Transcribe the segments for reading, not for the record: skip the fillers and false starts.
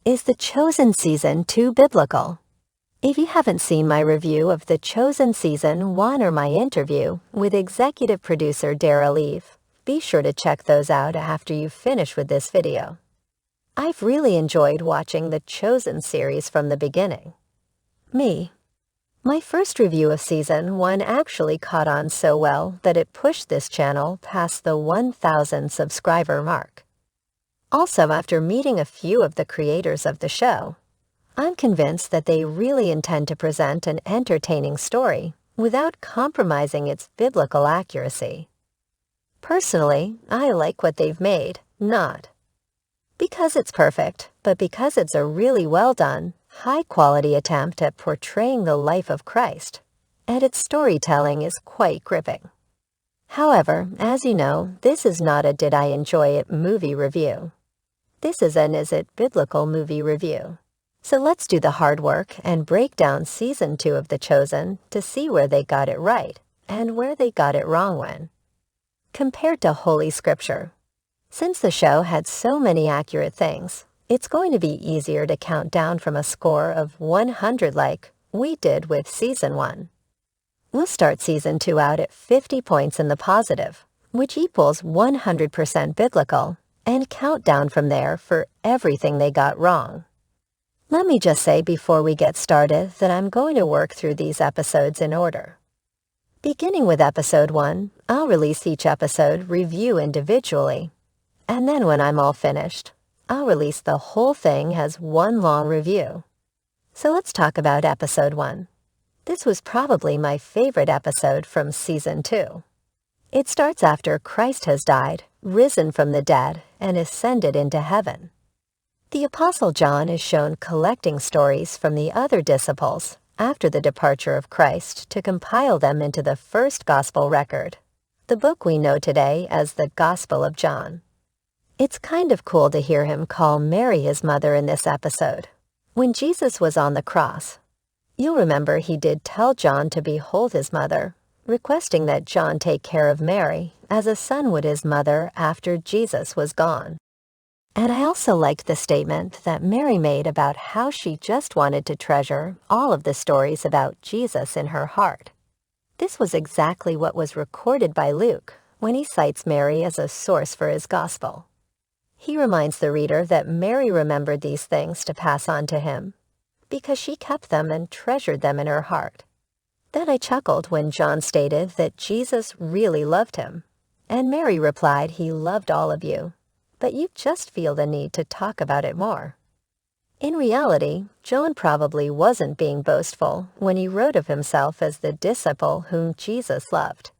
Is The Chosen Season too biblical? If you haven't seen my review of The Chosen Season 1 or my interview with executive producer Daryl Eve, be sure to check those out after you finish with this video. I've really enjoyed watching the Chosen series from the beginning. My first review of Season 1 actually caught on so well that it pushed this channel past the 1,000 subscriber mark. Also, after meeting a few of the creators of the show, I'm convinced that they really intend to present an entertaining story without compromising its biblical accuracy. Personally, I like what they've made, not because it's perfect, but because it's a really well-done, high-quality attempt at portraying the life of Christ, and its storytelling is quite gripping. However, as you know, this is not a Did I Enjoy It movie review. This is an Is It Biblical movie review. So let's do the hard work and break down Season 2 of The Chosen to see where they got it right and where they got it wrong when compared to Holy Scripture. Since the show had so many accurate things, it's going to be easier to count down from a score of 100 like we did with Season 1. We'll start Season 2 out at 50 points in the positive, which equals 100% biblical, and count down from there for everything they got wrong. Let me just say before we get started that I'm going to work through these episodes in order. Beginning with Episode 1, I'll release each episode review individually, and then when I'm all finished, I'll release the whole thing as one long review. So let's talk about Episode 1. This was probably my favorite episode from Season 2. It starts after Christ has died, risen from the dead, and ascended into heaven. The Apostle John is shown collecting stories from the other disciples after the departure of Christ to compile them into the first gospel record, the book we know today as the Gospel of John. It's kind of cool to hear him call Mary his mother in this episode. When Jesus was on the cross, you'll remember he did tell John to behold his mother, requesting that John take care of Mary as a son would his mother after Jesus was gone. And I also liked the statement that Mary made about how she just wanted to treasure all of the stories about Jesus in her heart. This was exactly what was recorded by Luke when he cites Mary as a source for his gospel. He reminds the reader that Mary remembered these things to pass on to him, because she kept them and treasured them in her heart. Then I chuckled when John stated that Jesus really loved him, and Mary replied he loved all of you, but you just feel the need to talk about it more. In reality, John probably wasn't being boastful when he wrote of himself as the disciple whom Jesus loved.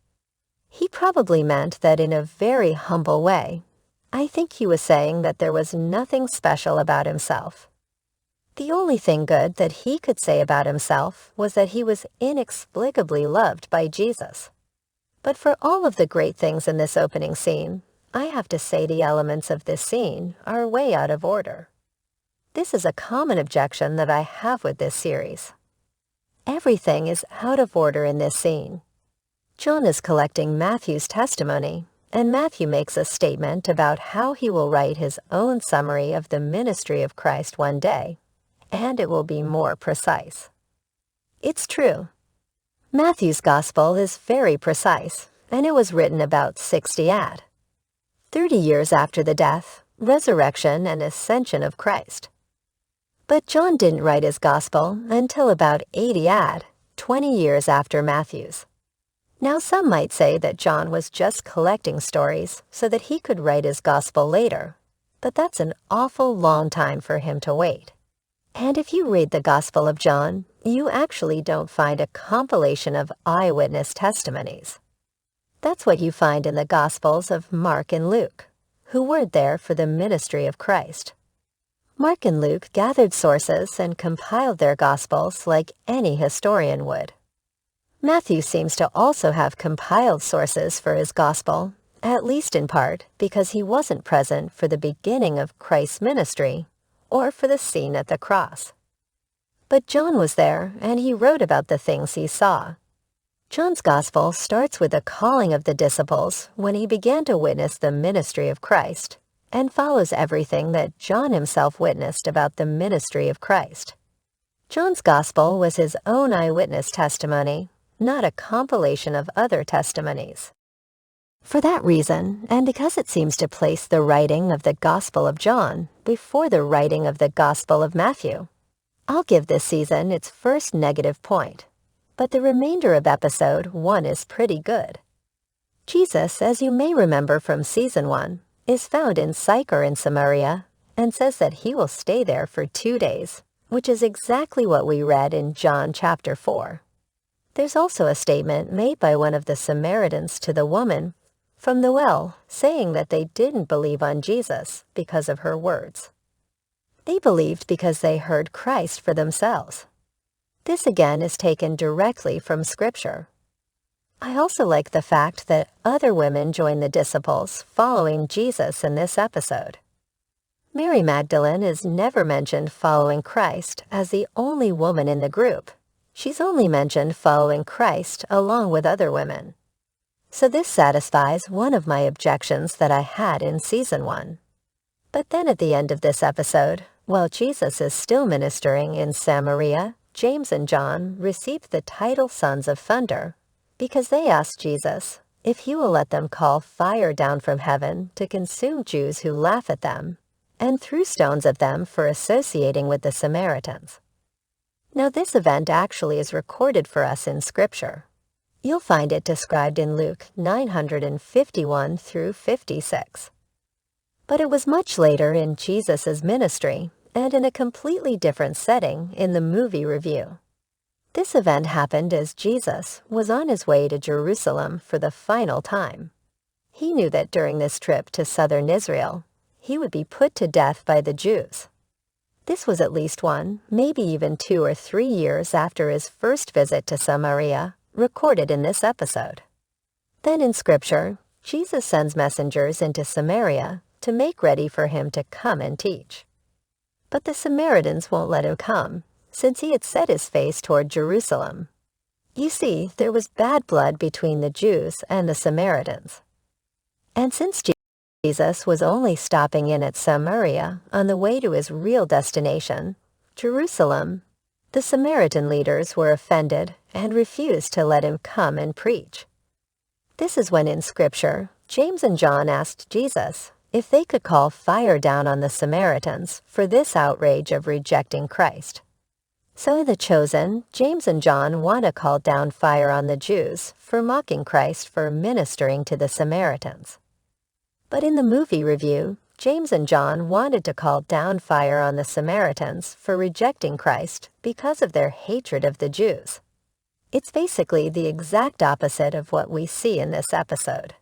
He probably meant that in a very humble way. I think he was saying that there was nothing special about himself. The only thing good that he could say about himself was that he was inexplicably loved by Jesus. But for all of the great things in this opening scene, I have to say the elements of this scene are way out of order. This is a common objection that I have with this series. Everything is out of order in this scene. John is collecting Matthew's testimony, and Matthew makes a statement about how he will write his own summary of the ministry of Christ one day, and it will be more precise. It's true. Matthew's gospel is very precise, and it was written about 60 AD, 30 years after the death, resurrection, and ascension of Christ. But John didn't write his gospel until about 80 AD, 20 years after Matthew's. Now some might say that John was just collecting stories so that he could write his gospel later, but that's an awful long time for him to wait. And if you read the Gospel of John, you actually don't find a compilation of eyewitness testimonies. That's what you find in the Gospels of Mark and Luke, who weren't there for the ministry of Christ. Mark and Luke gathered sources and compiled their Gospels like any historian would. Matthew seems to also have compiled sources for his Gospel, at least in part because he wasn't present for the beginning of Christ's ministry or for the scene at the cross. But John was there, and he wrote about the things he saw. John's Gospel starts with the calling of the disciples when he began to witness the ministry of Christ, and follows everything that John himself witnessed about the ministry of Christ. John's gospel was his own eyewitness testimony, not a compilation of other testimonies. For that reason, and because it seems to place the writing of the Gospel of John before the writing of the Gospel of Matthew, I'll give this season its first negative point, but the remainder of episode 1 is pretty good. Jesus, as you may remember from season 1, is found in Sychar in Samaria and says that he will stay there for 2 days, which is exactly what we read in John chapter 4. There's also a statement made by one of the Samaritans to the woman from the well, saying that they didn't believe on Jesus because of her words. They believed because they heard Christ for themselves. This again is taken directly from Scripture. I also like the fact that other women join the disciples following Jesus in this episode. Mary Magdalene is never mentioned following Christ as the only woman in the group. She's only mentioned following Christ along with other women. So this satisfies one of my objections that I had in season 1. But then at the end of this episode, while Jesus is still ministering in Samaria, James and John receive the title Sons of Thunder because they asked Jesus if he will let them call fire down from heaven to consume Jews who laugh at them, and threw stones at them for associating with the Samaritans. Now this event actually is recorded for us in Scripture. You'll find it described in Luke 951 through 56. But it was much later in Jesus' ministry and in a completely different setting in the movie review. This event happened as Jesus was on his way to Jerusalem for the final time. He knew that during this trip to southern Israel, he would be put to death by the Jews. This was at least 1, maybe even 2 or 3 years after his first visit to Samaria, recorded in this episode. Then in Scripture, Jesus sends messengers into Samaria to make ready for him to come and teach. But the Samaritans won't let him come, since he had set his face toward Jerusalem. You see, there was bad blood between the Jews and the Samaritans. And since Jesus was only stopping in at Samaria on the way to his real destination, Jerusalem, the Samaritan leaders were offended and refused to let him come and preach. This is when in Scripture, James and John asked Jesus if they could call fire down on the Samaritans for this outrage of rejecting Christ. So in The Chosen, James and John want to call down fire on the Jews for mocking Christ for ministering to the Samaritans. But in the movie review, James and John wanted to call down fire on the Samaritans for rejecting Christ because of their hatred of the Jews. It's basically the exact opposite of what we see in this episode.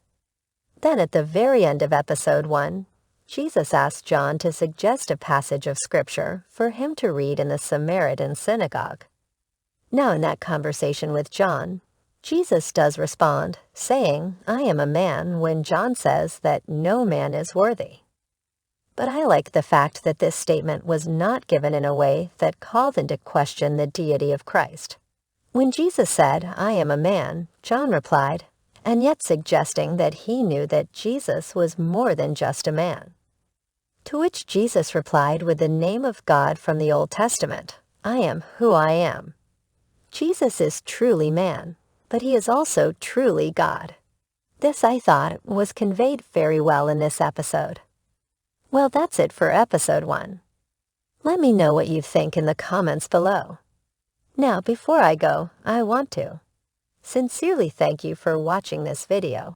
Then at the very end of episode 1, Jesus asked John to suggest a passage of Scripture for him to read in the Samaritan synagogue. Now in that conversation with John, Jesus does respond, saying, "I am a man," when John says that no man is worthy. But I like the fact that this statement was not given in a way that called into question the deity of Christ. When Jesus said, "I am a man," John replied, and yet suggesting that he knew that Jesus was more than just a man. To which Jesus replied with the name of God from the Old Testament, "I am who I am." Jesus is truly man, but he is also truly God. This, I thought, was conveyed very well in this episode. Well, that's it for episode 1. Let me know what you think in the comments below. Now, before I go, I want to sincerely thank you for watching this video.